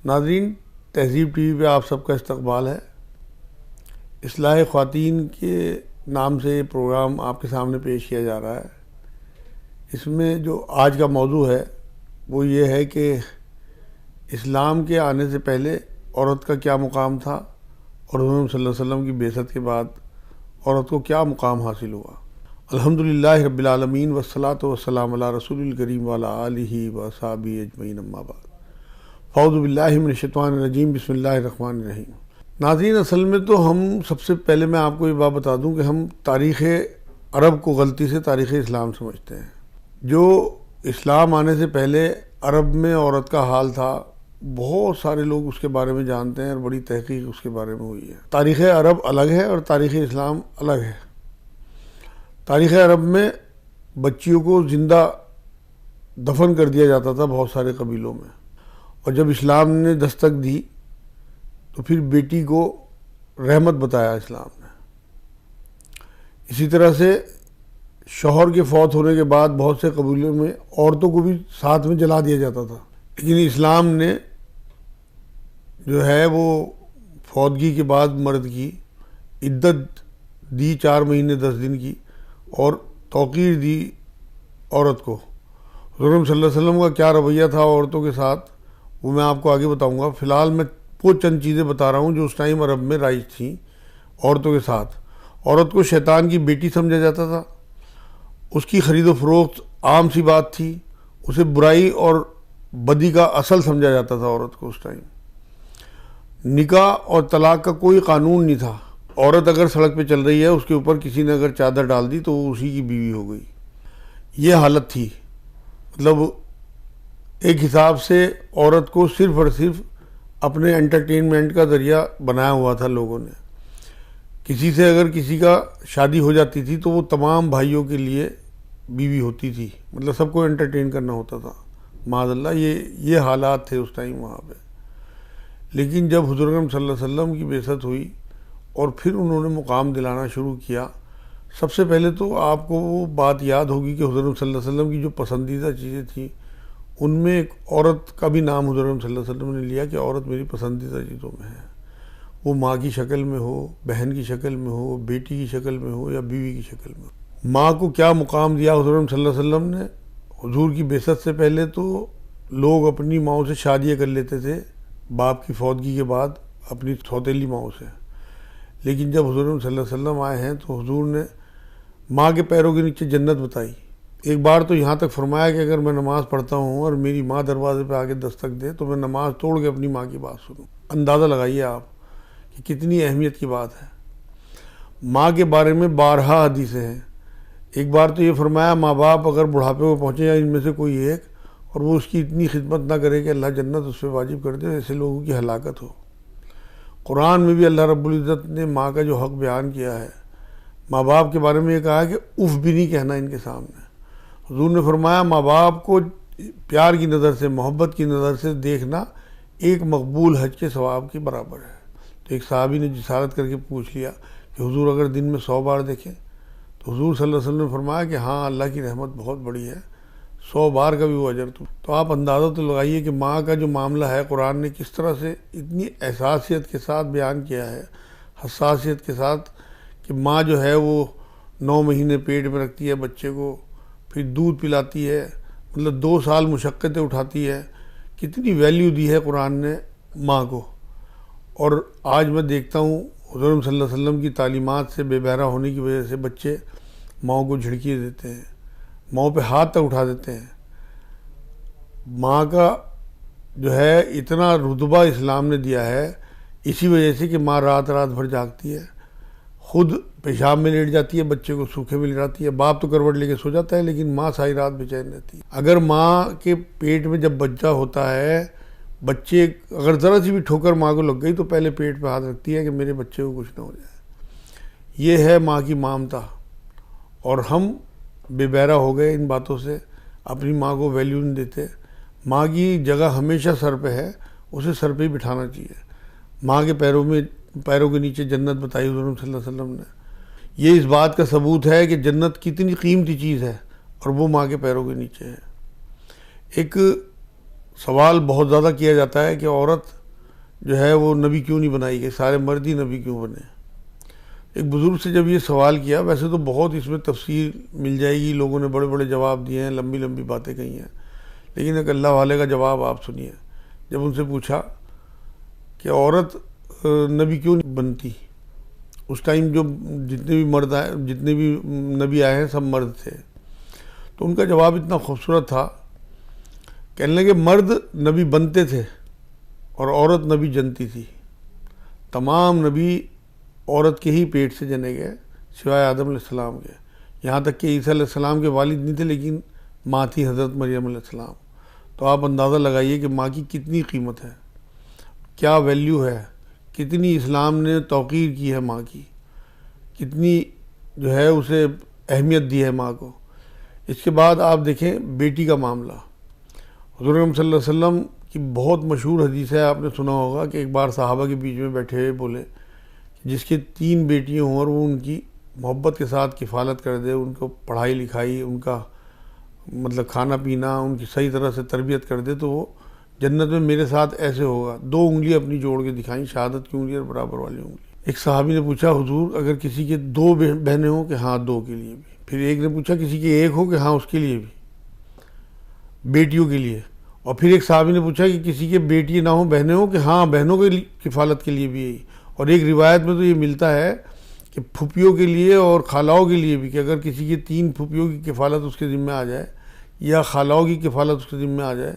ناظرین، تہذیب T V پہ آپ سب کا استقبال ہے۔ اصلاح خواتین کے نام سے یہ پروگرام آپ کے سامنے پیش کیا جا رہا ہے۔ اس میں جو آج کا موضوع ہے وہ یہ ہے کہ اسلام کے آنے سے پہلے عورت کا کیا مقام تھا اور حضور صلی اللہ علیہ وسلم کی بعثت کے بعد عورت کو کیا مقام حاصل ہوا۔ الحمدللہ رب العالمین والصلاۃ والسلام علی رسول الکریم وعلی آلہ وصحبہ اجمعین، اما بعد۔ اعوذ باللہ من الشیطان الرجیم، بسم اللہ الرحمن الرحیم۔ ناظرین، اصل میں تو ہم سب سے پہلے میں آپ کو یہ بات بتا دوں کہ ہم تاریخ عرب کو غلطی سے تاریخ اسلام سمجھتے ہیں۔ جو اسلام آنے سے پہلے عرب میں عورت کا حال تھا، بہت سارے لوگ اس کے بارے میں جانتے ہیں اور بڑی تحقیق اس کے بارے میں ہوئی ہے۔ تاریخ عرب الگ ہے اور تاریخ اسلام الگ ہے۔ تاریخ عرب میں بچیوں کو زندہ دفن کر دیا جاتا تھا بہت سارے قبیلوں میں، اور جب اسلام نے دستک دی تو پھر بیٹی کو رحمت بتایا اسلام نے۔ اسی طرح سے شوہر کے فوت ہونے کے بعد بہت سے قبیلوں میں عورتوں کو بھی ساتھ میں جلا دیا جاتا تھا، لیکن اسلام نے جو ہے وہ فوتگی کے بعد مرد کی عدت دی 4 مہینے 10 دن کی، اور توقیر دی عورت کو۔ حضور صلی اللہ علیہ وسلم کا کیا رویہ تھا عورتوں کے ساتھ وہ میں آپ کو آگے بتاؤں گا۔ فی الحال میں وہ چند چیزیں بتا رہا ہوں جو اس ٹائم عرب میں رائج تھیں عورتوں کے ساتھ۔ عورت کو شیطان کی بیٹی سمجھا جاتا تھا، اس کی خرید و فروخت عام سی بات تھی، اسے برائی اور بدی کا اصل سمجھا جاتا تھا عورت کو اس ٹائم۔ نکاح اور طلاق کا کوئی قانون نہیں تھا۔ عورت اگر سڑک پہ چل رہی ہے، اس کے اوپر کسی نے اگر چادر ڈال دی تو وہ اسی کی بیوی ہو گئی، یہ حالت تھی۔ مطلب ایک حساب سے عورت کو صرف اور صرف اپنے انٹرٹینمنٹ کا ذریعہ بنایا ہوا تھا لوگوں نے۔ کسی سے اگر کسی کا شادی ہو جاتی تھی تو وہ تمام بھائیوں کے لیے بیوی ہوتی تھی، مطلب سب کو انٹرٹین کرنا ہوتا تھا۔ معاذ اللہ، یہ حالات تھے اس ٹائم وہاں پہ۔ لیکن جب حضور اکرم صلی اللہ علیہ وسلم کی بعثت ہوئی اور پھر انہوں نے مقام دلانا شروع کیا، سب سے پہلے تو آپ کو وہ بات یاد ہوگی کہ حضور صلی اللہ علیہ وسلم کی جو پسندیدہ چیزیں تھیں ان میں ایک عورت کا بھی نام حضور صلی اللہ علیہ وسلم نے لیا کہ عورت میری پسندیدہ چیزوں میں ہے۔ وہ ماں کی شکل میں ہو، بہن کی شکل میں ہو، بیٹی کی شکل میں ہو یا بیوی کی شکل میں ہو۔ ماں کو کیا مقام دیا حضور صلی اللہ علیہ وسلم نے؟ حضور کی بعثت سے پہلے تو لوگ اپنی ماؤں سے شادیاں کر لیتے تھے باپ کی فوتگی کے بعد اپنی سوتیلی ماؤں سے، لیکن جب حضور صلی اللہ علیہ وسلم آئے ہیں تو حضور نے ماں کے پیروں کے نیچے جنت بتائی۔ ایک بار تو یہاں تک فرمایا کہ اگر میں نماز پڑھتا ہوں اور میری ماں دروازے پہ آگے دستک دے تو میں نماز توڑ کے اپنی ماں کی بات سنوں۔ اندازہ لگائیے آپ کہ کتنی اہمیت کی بات ہے۔ ماں کے بارے میں بارہا حدیثیں ہیں۔ ایک بار تو یہ فرمایا ماں باپ اگر بڑھاپے کو پہنچے یا ان میں سے کوئی ایک اور وہ اس کی اتنی خدمت نہ کرے کہ اللہ جنت اس پہ واجب کر دے، ایسے لوگوں کی ہلاکت ہو۔ قرآن میں بھی اللہ رب العزت نے ماں کا جو حق بیان کیا ہے، ماں باپ کے بارے میں یہ کہا کہ اف بھی نہیں کہنا ان کے سامنے۔ حضور نے فرمایا ماں باپ کو پیار کی نظر سے، محبت کی نظر سے دیکھنا ایک مقبول حج کے ثواب کے برابر ہے۔ تو ایک صحابی نے جسارت کر کے پوچھ لیا کہ حضور اگر دن میں 100 بار دیکھیں تو حضور صلی اللہ علیہ وسلم نے فرمایا کہ ہاں، اللہ کی رحمت بہت بڑی ہے، 100 بار کا بھی وہ اجر تو آپ اندازہ تو لگائیے کہ ماں کا جو معاملہ ہے قرآن نے کس طرح سے اتنی احساسیت کے ساتھ بیان کیا ہے، حساسیت کے ساتھ، کہ ماں جو ہے وہ 9 مہینے پیٹ میں رکھتی ہے بچے کو، پھر دودھ پلاتی ہے، مطلب 2 سال مشقتیں اٹھاتی ہے۔ کتنی ویلیو دی ہے قرآن نے ماں کو۔ اور آج میں دیکھتا ہوں حضور صلی اللہ علیہ وسلم کی تعلیمات سے بے بہرہ ہونے کی وجہ سے بچے ماؤں کو جھڑکیے دیتے ہیں، ماؤں پہ ہاتھ تک اٹھا دیتے ہیں۔ ماں کا جو ہے اتنا رتبہ اسلام نے دیا ہے اسی وجہ سے کہ ماں رات رات بھر جاگتی ہے، خود پیشاب میں لیٹ جاتی ہے، بچے کو سوکھے میں لٹاتی ہے۔ باپ تو کروٹ لے کے سو جاتا ہے لیکن ماں ساری رات بے چین رہتی ہے۔ اگر ماں کے پیٹ میں جب بچہ ہوتا ہے، بچے اگر ذرا سی بھی ٹھوکر ماں کو لگ گئی تو پہلے پیٹ پہ ہاتھ رکھتی ہے کہ میرے بچے کو کچھ نہ ہو جائے۔ یہ ہے ماں کی ممتا، اور ہم بے بہرہ ہو گئے ان باتوں سے، اپنی ماں کو ویلیو نہیں دیتے۔ ماں کی جگہ ہمیشہ سر پہ ہے، اسے سر پہ ہی بٹھانا چاہیے۔ ماں کے پیروں کے نیچے جنت بتائی حضور صلی اللہ علیہ وسلم نے۔ یہ اس بات کا ثبوت ہے کہ جنت کتنی قیمتی چیز ہے اور وہ ماں کے پیروں کے نیچے ہے۔ ایک سوال بہت زیادہ کیا جاتا ہے کہ عورت جو ہے وہ نبی کیوں نہیں بنائی گئی، سارے مرد ہی نبی کیوں بنے؟ ایک بزرگ سے جب یہ سوال کیا، ویسے تو بہت اس میں تفصیل مل جائے گی، لوگوں نے بڑے بڑے جواب دیے ہیں، لمبی لمبی باتیں کہی ہیں، لیکن ایک اللہ والے کا جواب آپ سنیے۔ جب ان سے پوچھا کہ عورت نبی کیوں نہیں بنتی، اس ٹائم جو جتنے بھی مرد آئے، جتنے بھی نبی آئے ہیں سب مرد تھے، تو ان کا جواب اتنا خوبصورت تھا، کہنے لگے مرد نبی بنتے تھے اور عورت نبی جنتی تھی۔ تمام نبی عورت کے ہی پیٹ سے جنے گئے سوائے آدم علیہ السلام کے، یہاں تک کہ عیسیٰ علیہ السلام کے والد نہیں تھے لیکن ماں تھی حضرت مریم علیہ السلام۔ تو آپ اندازہ لگائیے کہ ماں کی کتنی قیمت ہے، کیا ویلیو ہے، کتنی اسلام نے توقیر کی ہے ماں کی، کتنی جو ہے اسے اہمیت دی ہے ماں کو۔ اس کے بعد آپ دیکھیں بیٹی کا معاملہ، حضور اکرم صلی اللہ علیہ وسلم کی بہت مشہور حدیث ہے، آپ نے سنا ہوگا کہ ایک بار صحابہ کے بیچ میں بیٹھے ہوئے بولے جس کے 3 بیٹیاں ہوں اور وہ ان کی محبت کے ساتھ کفالت کر دے، ان کو پڑھائی لکھائی، ان کا مطلب کھانا پینا، ان کی صحیح طرح سے تربیت کر دے، تو وہ جنت میں میرے ساتھ ایسے ہوگا۔ 2 انگلیاں اپنی جوڑ کے دکھائیں، شہادت کی انگلی اور برابر والی انگلی۔ ایک صحابی نے پوچھا حضور اگر کسی کے 2 بہنیں ہوں کہ ہاں 2 کے لیے بھی، پھر ایک نے پوچھا کسی کے 1 ہو کہ ہاں اس کے لیے بھی، بیٹیوں کے لیے، اور پھر ایک صحابی نے پوچھا کہ کسی کے بیٹی نہ ہوں بہنیں ہوں کہ ہاں بہنوں کے کفالت کے لیے بھی یہی، اور ایک روایت میں تو یہ ملتا ہے کہ پھوپھیوں کے لیے اور خالاؤں کے لیے بھی، کہ اگر کسی کے 3 پھوپھیوں کی کفالت اس کے ذمہ آ جائے یا خالاؤں کی کفالت اس کے ذمہ آ جائے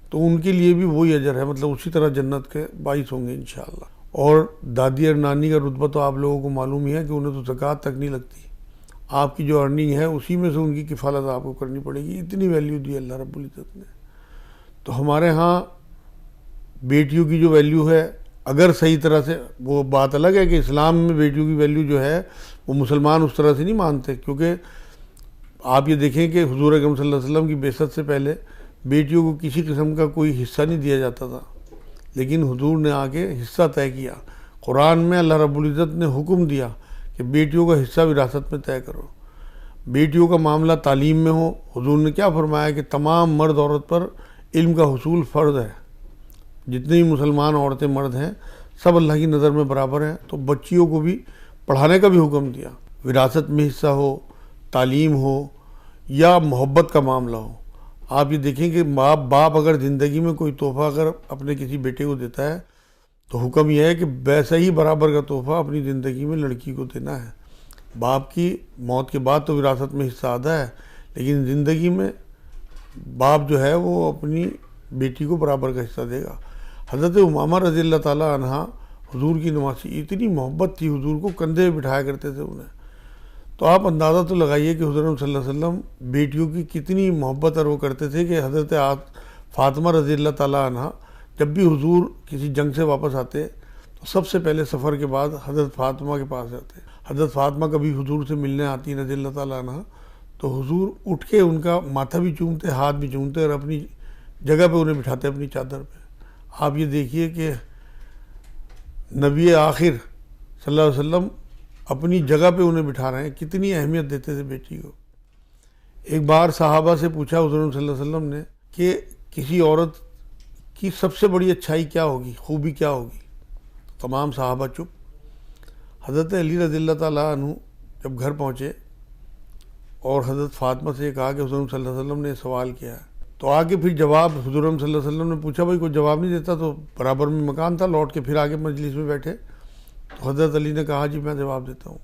تو ان کے لیے بھی وہی اجر ہے، مطلب اسی طرح جنت کے باعث ہوں گے انشاءاللہ۔ اور دادی اور نانی کا رتبہ تو آپ لوگوں کو معلوم ہی ہے کہ انہیں تو زکوٰۃ تک نہیں لگتی، آپ کی جو ارننگ ہے اسی میں سے ان کی کفالت آپ کو کرنی پڑے گی، اتنی ویلیو دی اللہ رب العزت نے۔ تو ہمارے ہاں بیٹیوں کی جو ویلیو ہے، اگر صحیح طرح سے، وہ بات الگ ہے کہ اسلام میں بیٹیوں کی ویلیو جو ہے وہ مسلمان اس طرح سے نہیں مانتے، کیونکہ آپ یہ دیکھیں کہ حضور اکرم صلی اللہ علیہ وسلم کی بعثت سے پہلے بیٹیوں کو کسی قسم کا کوئی حصہ نہیں دیا جاتا تھا، لیکن حضور نے آ کے حصہ طے کیا۔ قرآن میں اللہ رب العزت نے حکم دیا کہ بیٹیوں کا حصہ وراثت میں طے کرو۔ بیٹیوں کا معاملہ تعلیم میں ہو، حضور نے کیا فرمایا کہ تمام مرد عورت پر علم کا حصول فرض ہے، جتنے بھی مسلمان عورتیں مرد ہیں سب اللہ کی نظر میں برابر ہیں، تو بچیوں کو بھی پڑھانے کا بھی حکم دیا، وراثت میں حصہ ہو، تعلیم ہو یا محبت کا معاملہ ہو۔ آپ یہ دیکھیں کہ باپ اگر زندگی میں کوئی تحفہ اگر اپنے کسی بیٹے کو دیتا ہے تو حکم یہ ہے کہ ویسا ہی برابر کا تحفہ اپنی زندگی میں لڑکی کو دینا ہے۔ باپ کی موت کے بعد تو وراثت میں حصہ آدھا ہے، لیکن زندگی میں باپ جو ہے وہ اپنی بیٹی کو برابر کا حصہ دے گا۔ حضرت امامہ رضی اللہ تعالیٰ عنہ حضور کی نواسی، اتنی محبت تھی، حضور کو کندھے پہ بٹھایا کرتے تھے انہیں۔ تو آپ اندازہ تو لگائیے کہ حضور صلی اللہ علیہ وسلم بیٹیوں کی کتنی محبت اور وہ کرتے تھے کہ حضرت فاطمہ رضی اللہ تعالیٰ عنہ جب بھی حضور کسی جنگ سے واپس آتے تو سب سے پہلے سفر کے بعد حضرت فاطمہ کے پاس جاتے۔ حضرت فاطمہ کبھی حضور سے ملنے آتی رضی اللہ تعالیٰ عنہ تو حضور اٹھ کے ان کا ماتھا بھی چومتے، ہاتھ بھی چومتے اور اپنی جگہ پہ انہیں بٹھاتے اپنی چادر پہ۔ آپ یہ دیکھیے کہ نبی آخر صلی اللہ علیہ وسلم اپنی جگہ پہ انہیں بٹھا رہے ہیں، کتنی اہمیت دیتے تھے بیٹی کو۔ ایک بار صحابہ سے پوچھا حضور صلی اللہ علیہ وسلم نے کہ کسی عورت کی سب سے بڑی اچھائی کیا ہوگی، خوبی کیا ہوگی؟ تمام صحابہ چپ۔ حضرت علی رضی اللہ تعالیٰ عنہ جب گھر پہنچے اور حضرت فاطمہ سے کہا کہ حضور صلی اللہ علیہ وسلم نے سوال کیا ہے، تو آگے پھر جواب حضور صلی اللہ علیہ وسلم نے پوچھا، بھائی کوئی جواب نہیں دیتا تو برابر میں مکان تھا، لوٹ کے پھر آگے مجلس میں بیٹھے تو حضرت علی نے کہا جی میں جواب دیتا ہوں،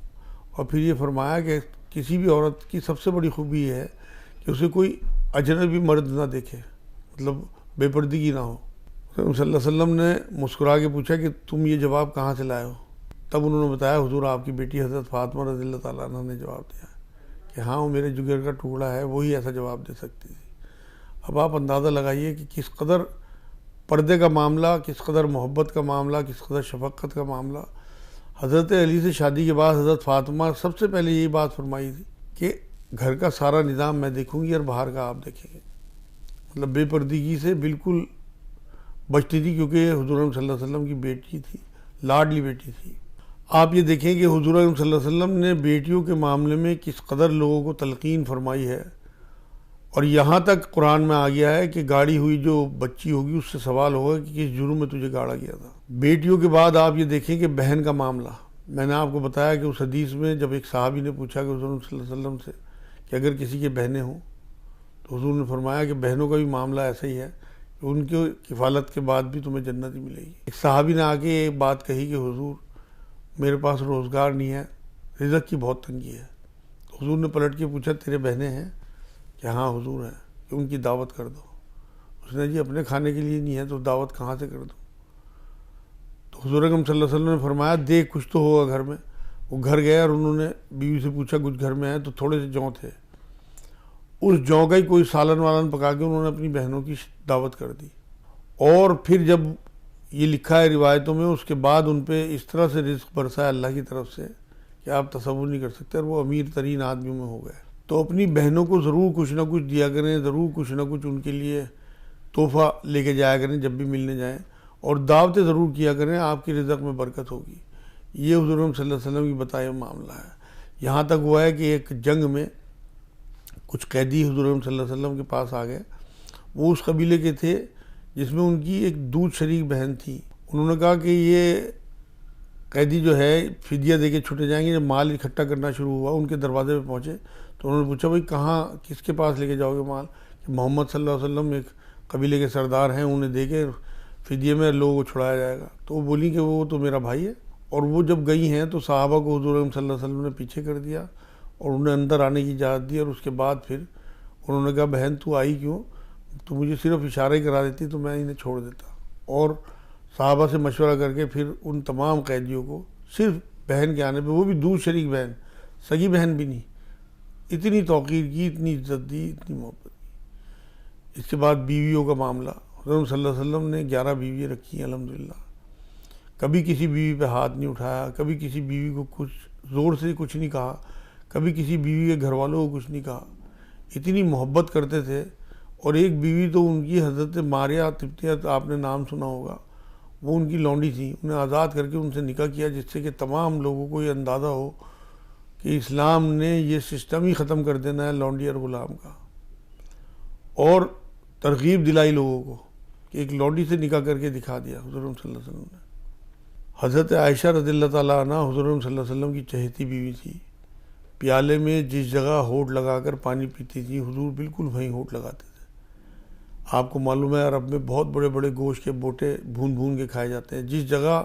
اور پھر یہ فرمایا کہ کسی بھی عورت کی سب سے بڑی خوبی یہ ہے کہ اسے کوئی اجنبی مرد نہ دیکھے، مطلب بے پردگی نہ ہو۔ صلی اللہ علیہ وسلم نے مسکرا کے پوچھا کہ تم یہ جواب کہاں سے لائے ہو؟ تب انہوں نے بتایا حضور آپ کی بیٹی حضرت فاطمہ رضی اللہ تعالیٰ عنہ نے جواب دیا کہ ہاں وہ میرے جگر کا ٹکڑا ہے، وہی ایسا جواب دے سکتی تھی۔ اب آپ اندازہ لگائیے کہ کس قدر پردے کا معاملہ، کس قدر محبت کا معاملہ، کس قدر شفقت کا معاملہ۔ حضرت علی سے شادی کے بعد حضرت فاطمہ سب سے پہلے یہی بات فرمائی تھی کہ گھر کا سارا نظام میں دیکھوں گی اور باہر کا آپ دیکھیں گے، مطلب بے پردگی سے بالکل بچتی تھی، کیونکہ حضور صلی اللہ علیہ وسلم کی بیٹی تھی، لاڈلی بیٹی تھی۔ آپ یہ دیکھیں کہ حضور صلی اللہ علیہ وسلم نے بیٹیوں کے معاملے میں کس قدر لوگوں کو تلقین فرمائی ہے اور یہاں تک قرآن میں آ گیا ہے کہ گاڑی ہوئی جو بچی ہوگی اس سے سوال ہوگا کہ کس جرم میں تجھے گاڑا گیا تھا۔ بیٹیوں کے بعد آپ یہ دیکھیں کہ بہن کا معاملہ، میں نے آپ کو بتایا کہ اس حدیث میں جب ایک صحابی نے پوچھا کہ حضور صلی اللہ علیہ وسلم سے کہ اگر کسی کے بہنیں ہوں تو حضور نے فرمایا کہ بہنوں کا بھی معاملہ ایسا ہی ہے کہ ان کی کفالت کے بعد بھی تمہیں جنت ہی ملے گی۔ ایک صحابی نے آگے ایک بات کہی کہ حضور میرے پاس روزگار نہیں ہے، رزق کی بہت تنگی ہے۔ تو حضور نے پلٹ کے پوچھا تیرے بہنیں ہیں؟ کہ ہاں حضور ہیں۔ کہ ان کی دعوت کر دو۔ اس نے جی اپنے کھانے کے لیے نہیں ہے تو دعوت کہاں سے کر دوں؟ تو حضور اکرم صلی اللہ علیہ وسلم نے فرمایا دیکھ کچھ تو ہوگا گھر میں۔ وہ گھر گیا اور انہوں نے بیوی سے پوچھا کچھ گھر میں ہے، تو تھوڑے سے جوں تھے، اس جوں کا ہی کوئی سالن والن پکا کے انہوں نے اپنی بہنوں کی دعوت کر دی۔ اور پھر جب یہ لکھا ہے روایتوں میں، اس کے بعد ان پہ اس طرح سے رزق برسا ہے اللہ کی طرف سے کہ آپ تصور نہیں کر سکتے، اور وہ امیر ترین آدمیوں میں ہو گئے۔ تو اپنی بہنوں کو ضرور کچھ نہ کچھ دیا کریں، ضرور کچھ نہ کچھ ان کے لیے تحفہ لے کے جایا کریں جب بھی ملنے جائیں، اور دعوتیں ضرور کیا کریں، آپ کی رزق میں برکت ہوگی۔ یہ حضور صلی اللہ علیہ وسلم کی بتایا معاملہ ہے۔ یہاں تک ہوا ہے کہ ایک جنگ میں کچھ قیدی حضور صلی اللہ علیہ وسلم کے پاس آ گئے، وہ اس قبیلے کے تھے جس میں ان کی ایک دودھ شریک بہن تھی۔ انہوں نے کہا کہ یہ قیدی جو ہے فدیہ دے کے چھٹے جائیں گے۔ جب مال اکٹھا کرنا شروع ہوا، ان کے دروازے پہ پہنچے تو انہوں نے پوچھا بھائی کہاں، کس کے پاس لے کے جاؤ گے مال؟ کہ محمد صلی اللہ علیہ وسلم ایک قبیلے کے سردار ہیں، انہیں دے کے فدیے میں لوگوں کو چھڑایا جائے گا۔ تو وہ بولی کہ وہ تو میرا بھائی ہے۔ اور وہ جب گئی ہیں تو صحابہ کو حضور صلی اللہ علیہ وسلم نے پیچھے کر دیا اور انہیں اندر آنے کی اجازت دی، اور اس کے بعد پھر انہوں نے کہا بہن تو آئی کیوں؟ تو مجھے صرف اشارہ ہی کرا دیتی تو میں انہیں چھوڑ دیتا۔ اور صحابہ سے مشورہ کر کے پھر ان تمام قیدیوں کو صرف بہن کے آنے پہ، وہ بھی دودھ شریک بہن، سگی بہن بھی نہیں، اتنی توقیر کی، اتنی عزت دی، اتنی محبت کی۔ اس کے بعد بیویوں کا معاملہ، حضرت صلی اللہ علیہ وسلم نے 11 بیویاں رکھی ہیں الحمدللہ۔ کبھی کسی بیوی پہ ہاتھ نہیں اٹھایا، کبھی کسی بیوی کو کچھ زور سے کچھ نہیں کہا، کبھی کسی بیوی کے گھر والوں کو کچھ نہیں کہا، اتنی محبت کرتے تھے۔ اور ایک بیوی تو ان کی حضرت ماریہ تبتیہ، آپ نے نام سنا ہوگا، وہ ان کی لونڈی تھی، انہیں آزاد کر کے ان سے نکاح کیا، جس سے کہ تمام لوگوں کو یہ اندازہ ہو کہ اسلام نے یہ سسٹم ہی ختم کر دینا ہے لونڈی اور غلام کا، اور ترغیب دلائی لوگوں کو کہ ایک لونڈی سے نکاح کر کے دکھا دیا حضور صلی اللہ علیہ وسلم نے۔ حضرت عائشہ رضی اللہ تعالیٰ عنہ حضور صلی اللہ علیہ وسلم کی چہیتی بیوی تھی۔ پیالے میں جس جگہ ہونٹ لگا کر پانی پیتی تھی، حضور بالکل وہیں ہونٹ لگاتے تھے۔ آپ کو معلوم ہے عرب میں بہت بڑے بڑے گوشت کے بوٹے بھون بھون کے کھائے جاتے ہیں، جس جگہ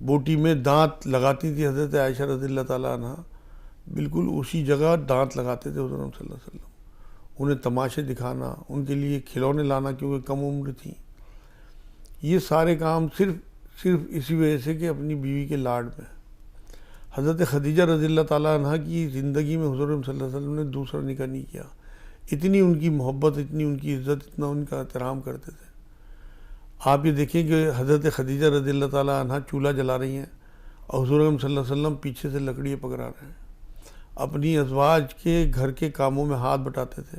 بوٹی میں دانت لگاتی تھی حضرت عائشہ رضی اللہ تعالیٰ عنہ، بالکل اسی جگہ دانت لگاتے تھے حضور صلی اللہ علیہ وسلم۔ انہیں تماشے دکھانا، ان کے لیے کھلونے لانا کیونکہ کم عمر تھیں، یہ سارے کام صرف اسی وجہ سے کہ اپنی بیوی کے لاڈ میں۔ حضرت خدیجہ رضی اللہ تعالیٰ عنہ کی زندگی میں حضور صلی اللہ علیہ وسلم نے دوسرا نکاح نہیں کیا، اتنی ان کی محبت، اتنی ان کی عزت، اتنا ان کا احترام کرتے تھے۔ آپ یہ دیکھیں کہ حضرت خدیجہ رضی اللہ تعالیٰ عنہ چولہا جلا رہی ہیں اور حضور صلی اللہ علیہ وسلم پیچھے سے لکڑیاں پکڑا رہے ہیں، اپنی ازواج کے گھر کے کاموں میں ہاتھ بٹاتے تھے،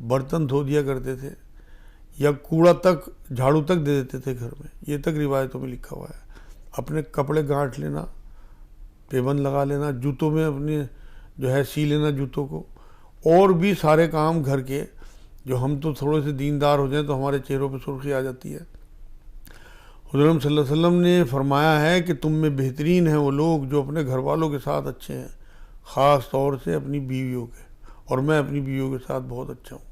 برتن دھو دیا کرتے تھے، یا کوڑا تک، جھاڑو تک دے دیتے تھے گھر میں، یہ تک روایتوں میں لکھا ہوا ہے۔ اپنے کپڑے گانٹھ لینا، پیبند لگا لینا، جوتوں میں اپنے جو ہے سی لینا جوتوں کو، اور بھی سارے کام گھر کے، جو ہم تو تھوڑے سے دیندار ہو جائیں تو ہمارے چہروں پہ سرخی آ جاتی ہے۔ حضور صلی اللہ علیہ وسلم نے فرمایا ہے کہ تم میں بہترین ہیں وہ لوگ جو اپنے گھر والوں کے ساتھ اچھے ہیں، خاص طور سے اپنی بیویوں کے، اور میں اپنی بیویوں کے ساتھ بہت اچھا ہوں۔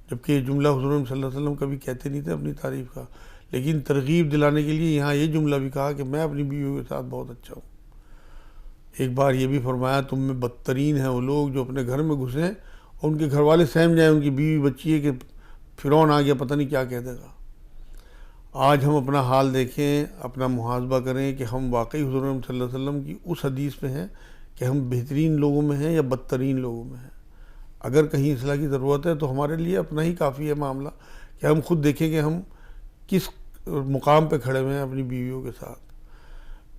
جبکہ یہ جملہ حضور صلی اللہ علیہ وسلم کبھی کہتے نہیں تھے اپنی تعریف کا، لیکن ترغیب دلانے کے لیے یہاں یہ جملہ بھی کہا کہ میں اپنی بیویوں کے ساتھ بہت اچھا ہوں۔ ایک بار یہ بھی فرمایا تم میں بدترین ہیں وہ لوگ جو اپنے گھر میں گھسیں اور ان کے گھر والے سہم جائیں، ان کی بیوی بچی ہے کہ فرعون آ گیا پتہ نہیں کیا کہہ دے گا۔ آج ہم اپنا حال دیکھیں، اپنا محاسبہ کریں کہ ہم واقعی حضور صلی اللہ علیہ وسلم کی اس حدیث پہ ہیں کہ ہم بہترین لوگوں میں ہیں یا بدترین لوگوں میں ہیں۔ اگر کہیں اصلاح کی ضرورت ہے تو ہمارے لیے اپنا ہی کافی ہے معاملہ کہ ہم خود دیکھیں کہ ہم کس مقام پہ کھڑے ہوئے ہیں اپنی بیویوں کے ساتھ۔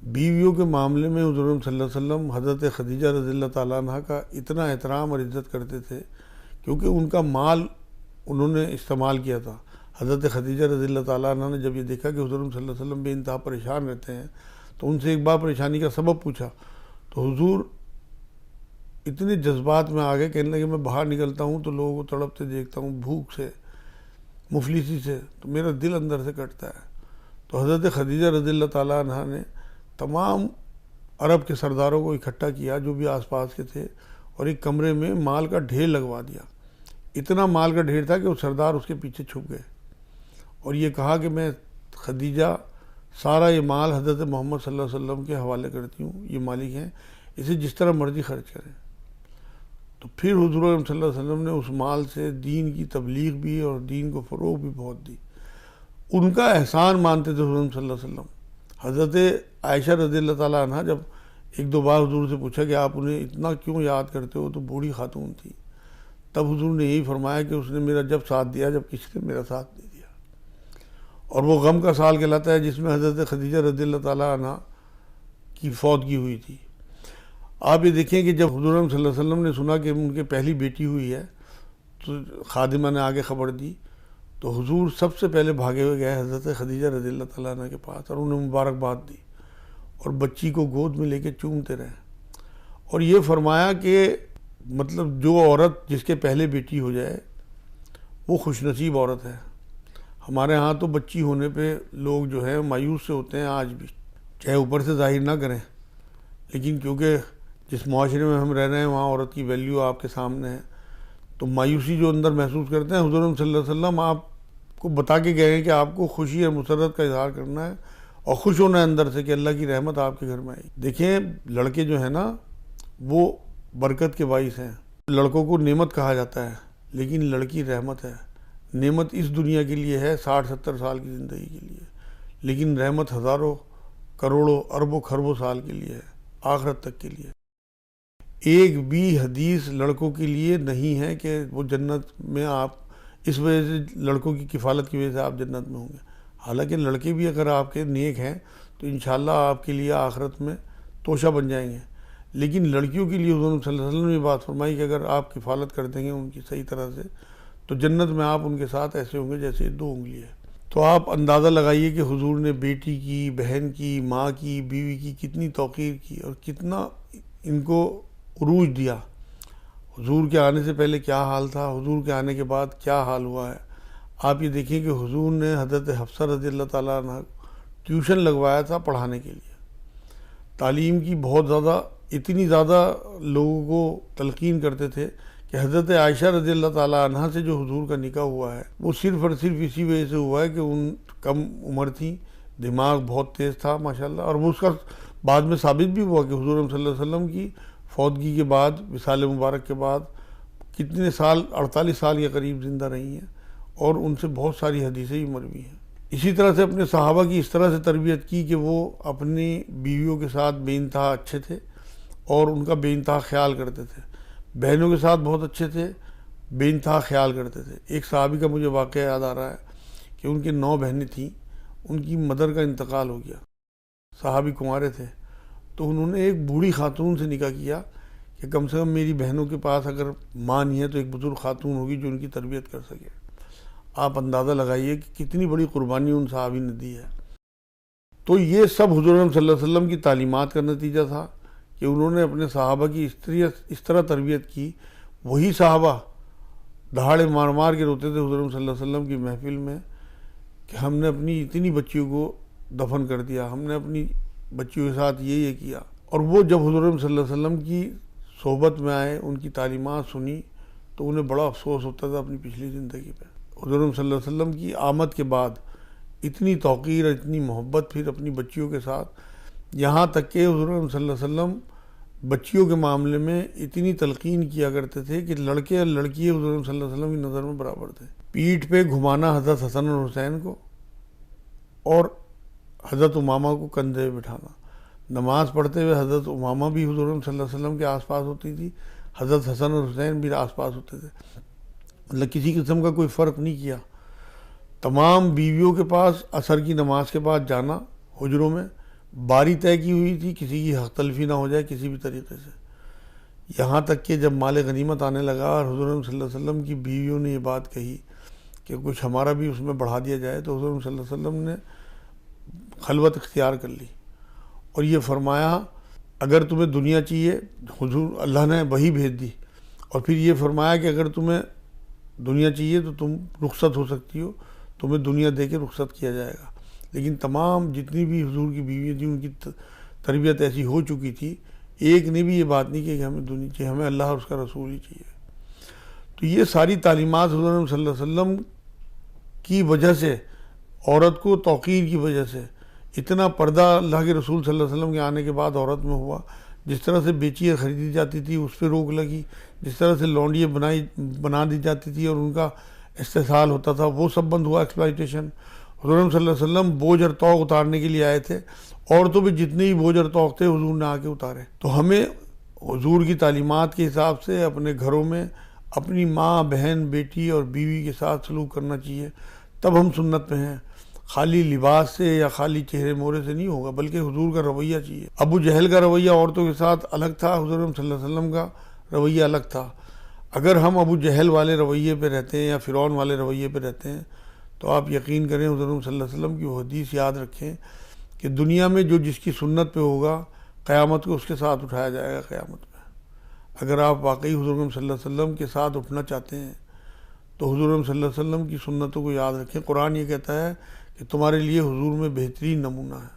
بیویوں کے معاملے میں حضور صلی اللہ علیہ وسلم حضرت خدیجہ رضی اللہ تعالیٰ عنہ کا اتنا احترام اور عزت کرتے تھے کیونکہ ان کا مال انہوں نے استعمال کیا تھا۔ حضرت خدیجہ رضی اللہ تعالیٰ عنہ نے جب یہ دیکھا کہ حضور صلی اللہ علیہ وسلم بے انتہا پریشان رہتے ہیں تو ان سے ایک بار پریشانی کا سبب پوچھا، تو حضور اتنے جذبات میں آ گئے، کہنے لگے میں باہر نکلتا ہوں تو لوگوں کو تڑپتے دیکھتا ہوں بھوک سے، مفلسی سے، تو میرا دل اندر سے کٹتا ہے۔ تو حضرت خدیجہ رضی اللہ تعالیٰ عنہ نے تمام عرب کے سرداروں کو اکٹھا کیا جو بھی آس پاس کے تھے، اور ایک کمرے میں مال کا ڈھیر لگوا دیا۔ اتنا مال کا ڈھیر تھا کہ وہ سردار اس کے پیچھے چھپ گئے، اور یہ کہا کہ میں خدیجہ سارا یہ مال حضرت محمد صلی اللہ علیہ وسلم کے حوالے کرتی ہوں، یہ مالک ہیں، اسے جس طرح مرضی خرچ کریں۔ تو پھر حضور صلی اللہ علیہ وسلم نے اس مال سے دین کی تبلیغ بھی اور دین کو فروغ بھی بہت دی۔ ان کا احسان مانتے تھے حضور صلی اللہ علیہ وسلم۔ حضرت عائشہ رضی اللہ تعالیٰ عنہ جب ایک دو بار حضور سے پوچھا کہ آپ انہیں اتنا کیوں یاد کرتے ہو، تو بوڑھی خاتون تھی، تب حضور نے یہی فرمایا کہ اس نے میرا جب ساتھ دیا جب کسی نے میرا ساتھ نہیں دیا۔ اور وہ غم کا سال کہلاتا ہے جس میں حضرت خدیجہ رضی اللہ تعالیٰ عنہ کی فوتگی ہوئی تھی۔ آپ یہ دیکھیں کہ جب حضور صلی اللہ علیہ وسلم نے سنا کہ ان کے پہلی بیٹی ہوئی ہے، تو خادمہ نے آگے خبر دی، تو حضور سب سے پہلے بھاگے ہوئے گئے حضرت خدیجہ رضی اللہ تعالیٰ عنہ کے پاس، اور انہیں مبارکباد دی اور بچی کو گود میں لے کے چومتے رہے، اور یہ فرمایا کہ مطلب جو عورت جس کے پہلے بیٹی ہو جائے وہ خوش نصیب عورت ہے۔ ہمارے ہاں تو بچی ہونے پہ لوگ جو ہے مایوس سے ہوتے ہیں آج بھی، چاہے اوپر سے ظاہر نہ کریں، لیکن کیونکہ جس معاشرے میں ہم رہ رہے ہیں وہاں عورت کی ویلیو آپ کے سامنے ہے، تو مایوسی جو اندر محسوس کرتے ہیں، حضور صلی اللہ علیہ وسلم آپ کو بتا کے گئے ہیں کہ آپ کو خوشی اور مسرت کا اظہار کرنا ہے اور خوش ہونا ہے اندر سے کہ اللہ کی رحمت آپ کے گھر میں آئی۔ دیکھیں لڑکے جو ہیں نا وہ برکت کے باعث ہیں۔ لڑکوں کو نعمت کہا جاتا ہے، لیکن لڑکی رحمت ہے۔ نعمت اس دنیا کے لیے ہے 60-70 سال کی زندگی کے لیے، لیکن رحمت ہزاروں کروڑوں اربوں خربوں سال کے لیے ہے، آخرت تک کے لیے۔ ایک بھی حدیث لڑکوں کے لیے نہیں ہے کہ وہ جنت میں آپ اس وجہ سے لڑکوں کی کفالت کی وجہ سے آپ جنت میں ہوں گے۔ حالانکہ لڑکے بھی اگر آپ کے نیک ہیں تو انشاءاللہ آپ کے لیے آخرت میں توشہ بن جائیں گے، لیکن لڑکیوں کے لیے حضور صلی اللہ علیہ وسلم نے بات فرمائی کہ اگر آپ کفالت کر دیں گے ان کی صحیح طرح سے تو جنت میں آپ ان کے ساتھ ایسے ہوں گے جیسے 2 انگلی ہے۔ تو آپ اندازہ لگائیے کہ حضور نے بیٹی کی، بہن کی، ماں کی، بیوی کی کتنی توقیر کی اور کتنا ان کو عروج دیا۔ حضور کے آنے سے پہلے کیا حال تھا، حضور کے آنے کے بعد کیا حال ہوا ہے۔ آپ یہ دیکھیں کہ حضور نے حضرت حفصہ رضی اللہ تعالیٰ عنہ ٹیوشن لگوایا تھا پڑھانے کے لیے، تعلیم کی بہت زیادہ، اتنی زیادہ لوگوں کو تلقین کرتے تھے کہ حضرت عائشہ رضی اللہ تعالیٰ عنہ سے جو حضور کا نکاح ہوا ہے وہ صرف اور صرف اسی وجہ سے ہوا ہے کہ ان کم عمر تھیں، دماغ بہت تیز تھا ماشاءاللہ، اور وہ اس کا بعد میں ثابت بھی ہوا کہ حضور صلی اللہ علیہ وسلم کی فوتگی کے بعد، وصال مبارک کے بعد کتنے سال، 48 سال کے قریب زندہ رہی ہیں، اور ان سے بہت ساری حدیثیں بھی مروی ہیں۔ اسی طرح سے اپنے صحابہ کی اس طرح سے تربیت کی کہ وہ اپنی بیویوں کے ساتھ بے انتہا اچھے تھے اور ان کا بے انتہا خیال کرتے تھے، بہنوں کے ساتھ بہت اچھے تھے، بے انتہا خیال کرتے تھے۔ ایک صحابی کا مجھے واقعہ یاد آ رہا ہے کہ ان کی 9 بہنیں تھیں، ان کی مدر کا انتقال ہو گیا، صحابی کنوارے تھے، تو انہوں نے ایک بوڑھی خاتون سے نکاح کیا کہ کم سے کم میری بہنوں کے پاس اگر ماں نہیں ہے تو ایک بزرگ خاتون ہوگی جو ان کی تربیت کر سکے۔ آپ اندازہ لگائیے کہ کتنی بڑی قربانی ان صحابی نے دی ہے۔ تو یہ سب حضور صلی اللہ علیہ وسلم کی تعلیمات کا نتیجہ تھا کہ انہوں نے اپنے صحابہ کی اس طرح تربیت کی۔ وہی صحابہ دہاڑے مار مار کے روتے تھے حضور صلی اللہ علیہ وسلم کی محفل میں کہ ہم نے اپنی اتنی بچیوں کو دفن کر دیا، ہم نے اپنی بچیوں کے ساتھ یہ کیا۔ اور وہ جب حضور صلی اللہ علیہ وسلم کی صحبت میں آئے، ان کی تعلیمات سنی، تو انہیں بڑا افسوس ہوتا تھا اپنی پچھلی زندگی پہ۔ حضور صلی اللہ علیہ وسلم کی آمد کے بعد اتنی توقیر، اتنی محبت پھر اپنی بچیوں کے ساتھ، یہاں تک کہ حضور صلی اللہ علیہ وسلم بچیوں کے معاملے میں اتنی تلقین کیا کرتے تھے کہ لڑکے اور لڑکی حضور صلی اللہ علیہ وسلم کی نظر میں برابر تھے۔ پیٹھ پہ گھمانا حضرت حسن اور حسین کو، اور حضرت امامہ کو کندھے پہ بٹھانا۔ نماز پڑھتے ہوئے حضرت امامہ بھی حضور صلی اللہ علیہ وسلم کے آس پاس ہوتی تھی، حضرت حسن اور حسین بھی آس پاس ہوتے تھے، مطلب کسی قسم کا کوئی فرق نہیں کیا۔ تمام بیویوں کے پاس عصر کی نماز کے بعد جانا، حجروں میں باری طے کی ہوئی تھی، کسی کی حق تلفی نہ ہو جائے کسی بھی طریقے سے۔ یہاں تک کہ جب مال غنیمت آنے لگا اور حضور صلی اللہ علیہ وسلم کی بیویوں نے یہ بات کہی کہ کچھ ہمارا بھی اس میں بڑھا دیا جائے، تو حضور صلی اللہ علیہ وسلم نے خلوت اختیار کر لی اور یہ فرمایا اگر تمہیں دنیا چاہیے، حضور اللہ نے وہی بھیج دی، اور پھر یہ فرمایا کہ اگر تمہیں دنیا چاہیے تو تم رخصت ہو سکتی ہو، تمہیں دنیا دے کے رخصت کیا جائے گا۔ لیکن تمام جتنی بھی حضور کی بیویاں تھیں ان کی تربیت ایسی ہو چکی تھی، ایک نے بھی یہ بات نہیں کی کہ ہمیں دنیا چاہیے، ہمیں اللہ اور اس کا رسول ہی چاہیے۔ تو یہ ساری تعلیمات حضور صلی اللہ علیہ وسلم کی وجہ سے، عورت کو توقیر کی وجہ سے، اتنا پردہ اللہ کے رسول صلی اللہ علیہ وسلم کے آنے کے بعد عورت میں ہوا۔ جس طرح سے بیچیاں خریدی جاتی تھی اس پہ روک لگی، جس طرح سے لونڈیاں بنا دی جاتی تھی اور ان کا استحصال ہوتا تھا، وہ سب بند ہوا، ایکسپلائٹیشن۔ حضور صلی اللہ علیہ وسلم بوجھ اور طوق اتارنے کے لیے آئے تھے، عورتوں پہ جتنے ہی بوجھ اور طوق تھے حضور نے آ کے اتارے۔ تو ہمیں حضور کی تعلیمات کے حساب سے اپنے گھروں میں اپنی ماں، بہن، بیٹی اور بیوی کے ساتھ سلوک کرنا چاہیے، تب ہم سنت میں ہیں۔ خالی لباس سے یا خالی چہرے مورے سے نہیں ہوگا، بلکہ حضور کا رویہ چاہیے۔ ابو جہل کا رویہ عورتوں کے ساتھ الگ تھا، حضور صلی اللہ علیہ وسلم کا رویہ الگ تھا۔ اگر ہم ابو جہل والے رویے پہ رہتے ہیں یا فرعون والے رویے پہ رہتے ہیں تو آپ یقین کریں، حضور صلی اللہ علیہ وسلم کی وہ حدیث یاد رکھیں کہ دنیا میں جو جس کی سنت پہ ہوگا قیامت کو اس کے ساتھ اٹھایا جائے گا قیامت میں۔ اگر آپ واقعی حضور صلی اللہ علیہ وسلم کے ساتھ اٹھنا چاہتے ہیں تو حضور صلی اللہ علیہ وسلم کی سنتوں کو یاد رکھیں۔ قرآن یہ کہتا ہے کہ تمہارے لیے حضور میں بہترین نمونہ ہے۔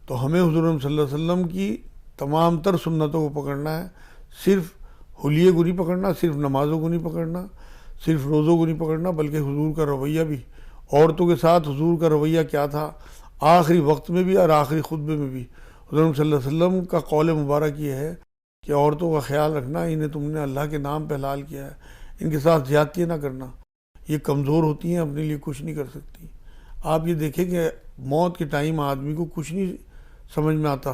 تو ہمیں حضور صلی اللہ علیہ وسلم کی تمام تر سنتوں کو پکڑنا ہے، صرف حلیے کو نہیں پکڑنا، صرف نمازوں کو نہیں پکڑنا، صرف روزوں کو نہیں پکڑنا، بلکہ حضور کا رویہ بھی۔ عورتوں کے ساتھ حضور کا رویہ کیا تھا آخری وقت میں بھی اور آخری خطبے میں بھی۔ حضور صلی اللہ علیہ وسلم کا قول مبارک یہ ہے کہ عورتوں کا خیال رکھنا، انہیں تم نے اللہ کے نام پہ حلال کیا ہے، ان کے ساتھ زیادتی نہ کرنا، یہ کمزور ہوتی ہیں، اپنے لیے کچھ نہیں کر سکتی۔ آپ یہ دیکھیں کہ موت کے ٹائم آدمی کو کچھ نہیں سمجھ میں آتا،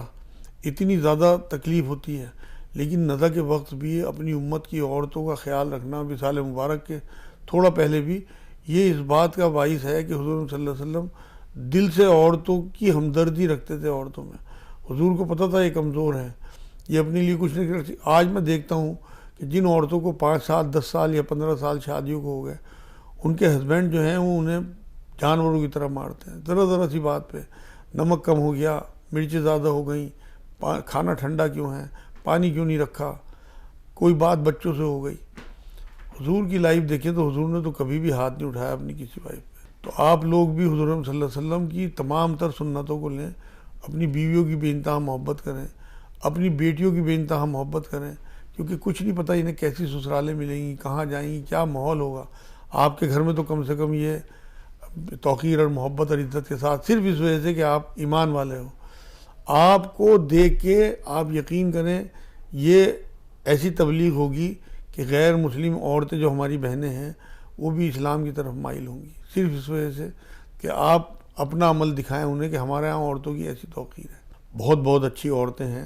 اتنی زیادہ تکلیف ہوتی ہے، لیکن نزا کے وقت بھی اپنی امت کی عورتوں کا خیال رکھنا، وصال مبارک کے تھوڑا پہلے بھی، یہ اس بات کا باعث ہے کہ حضور صلی اللہ علیہ وسلم دل سے عورتوں کی ہمدردی رکھتے تھے عورتوں میں۔ حضور کو پتہ تھا یہ کمزور ہیں، یہ اپنے لیے کچھ نہیں کر سکتی۔ آج میں دیکھتا ہوں کہ جن عورتوں کو 5 سال 10 سال یا 15 سال شادیوں کو ہو گئے، ان کے ہسبینڈ جو ہیں وہ انہیں جانوروں کی طرح مارتے ہیں، ذرا ذرا سی بات پہ۔ نمک کم ہو گیا، مرچیں زیادہ ہو گئیں، کھانا ٹھنڈا کیوں ہے، پانی کیوں نہیں رکھا، کوئی بات بچوں سے ہو گئی۔ حضور کی لائف دیکھیں تو حضور نے تو کبھی بھی ہاتھ نہیں اٹھایا اپنی کسی وائف پہ۔ تو آپ لوگ بھی حضور صلی اللہ علیہ وسلم کی تمام تر سنتوں کو لیں، اپنی بیویوں کی بے انتہا محبت کریں، اپنی بیٹیوں کی بے انتہا محبت کریں، کیونکہ کچھ نہیں پتہ انہیں کیسی سسرالیں ملیں گی، کہاں جائیں گی، کیا ماحول ہوگا۔ آپ کے گھر میں تو کم سے کم یہ توقیر اور محبت اور عزت کے ساتھ، صرف اس وجہ سے کہ آپ ایمان والے ہو، آپ کو دیکھ کے آپ یقین کریں یہ ایسی تبلیغ ہوگی کہ غیر مسلم عورتیں جو ہماری بہنیں ہیں وہ بھی اسلام کی طرف مائل ہوں گی، صرف اس وجہ سے کہ آپ اپنا عمل دکھائیں انہیں کہ ہمارے ہاں عورتوں کی ایسی توقیر ہے۔ بہت بہت اچھی عورتیں ہیں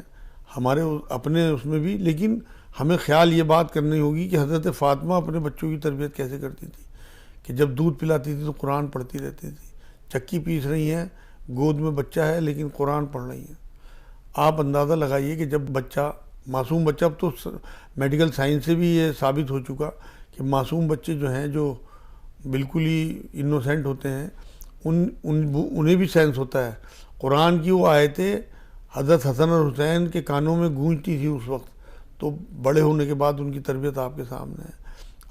ہمارے اپنے اس میں بھی، لیکن ہمیں خیال یہ بات کرنی ہوگی کہ حضرت فاطمہ اپنے بچوں کی تربیت کیسے کرتی تھی، کہ جب دودھ پلاتی تھی تو قرآن پڑھتی رہتی تھی، چکی پیس رہی ہیں، گود میں بچہ ہے لیکن قرآن پڑھ رہی ہیں۔ آپ اندازہ لگائیے کہ جب بچہ، معصوم بچہ، اب تو میڈیکل سائنس سے بھی یہ ثابت ہو چکا کہ معصوم بچے جو ہیں، جو بالکل ہی انوسینٹ ہوتے ہیں، انہیں بھی سینس ہوتا ہے۔ قرآن کی وہ آیتیں حضرت حسن اور حسین کے کانوں میں گونجتی تھی اس وقت، تو بڑے ہونے کے بعد ان کی تربیت آپ کے سامنے ہے۔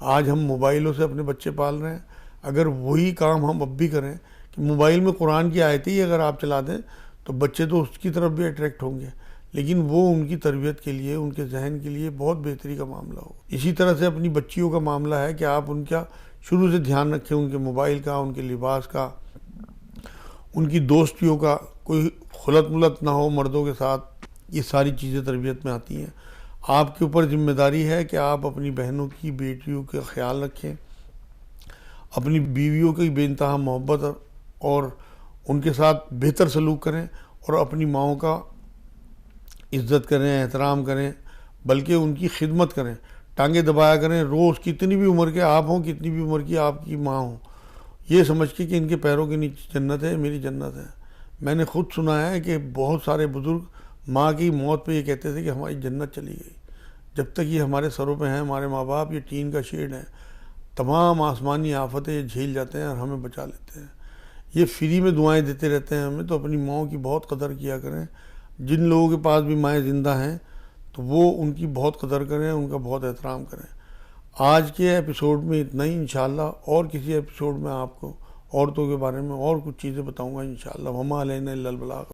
آج ہم موبائلوں سے اپنے بچے پال رہے ہیں، اگر وہی کام ہم اب بھی کریں کہ موبائل میں قرآن کی آیتیں ہی اگر آپ چلا دیں تو بچے تو اس کی طرف بھی اٹریکٹ ہوں گے، لیکن وہ ان کی تربیت کے لیے، ان کے ذہن کے لیے بہت بہتری کا معاملہ ہوگا۔ اسی طرح سے اپنی بچیوں کا معاملہ ہے کہ آپ ان کا شروع سے دھیان رکھیں، ان کے موبائل کا، ان کے لباس کا، ان کی دوستیوں کا، کوئی خلط ملط نہ ہو مردوں کے ساتھ، یہ ساری چیزیں تربیت میں آتی ہیں۔ آپ کے اوپر ذمہ داری ہے کہ آپ اپنی بہنوں کی، بیٹیوں کا خیال رکھیں، اپنی بیویوں کی بے انتہا محبت اور ان کے ساتھ بہتر سلوک کریں، اور اپنی ماؤں کا عزت کریں، احترام کریں، بلکہ ان کی خدمت کریں، ٹانگیں دبایا کریں روز، کتنی بھی عمر کے آپ ہوں، کتنی بھی عمر کی آپ کی ماں ہوں، یہ سمجھ کے کہ ان کے پیروں کے نیچے جنت ہے، میری جنت ہے۔ میں نے خود سنا ہے کہ بہت سارے بزرگ ماں کی موت پہ یہ کہتے تھے کہ ہماری جنت چلی گئی، جب تک یہ ہمارے سروں پہ ہیں، ہمارے ماں باپ یہ ٹین کا شیڈ ہے، تمام آسمانی آفتیں یہ جھیل جاتے ہیں اور ہمیں بچا لیتے ہیں۔ یہ فری میں دعائیں دیتے رہتے ہیں ہمیں، تو اپنی ماؤں کی بہت قدر کیا کریں، جن لوگوں کے پاس بھی مائیں زندہ ہیں تو وہ ان کی بہت قدر کریں، ان کا بہت احترام کریں۔ آج کے ایپیسوڈ میں اتنا ہی، انشاءاللہ اور کسی ایپیسوڈ میں آپ کو عورتوں کے بارے میں اور کچھ چیزیں بتاؤں گا انشاءاللہ۔ وما علینا الا البلاغ۔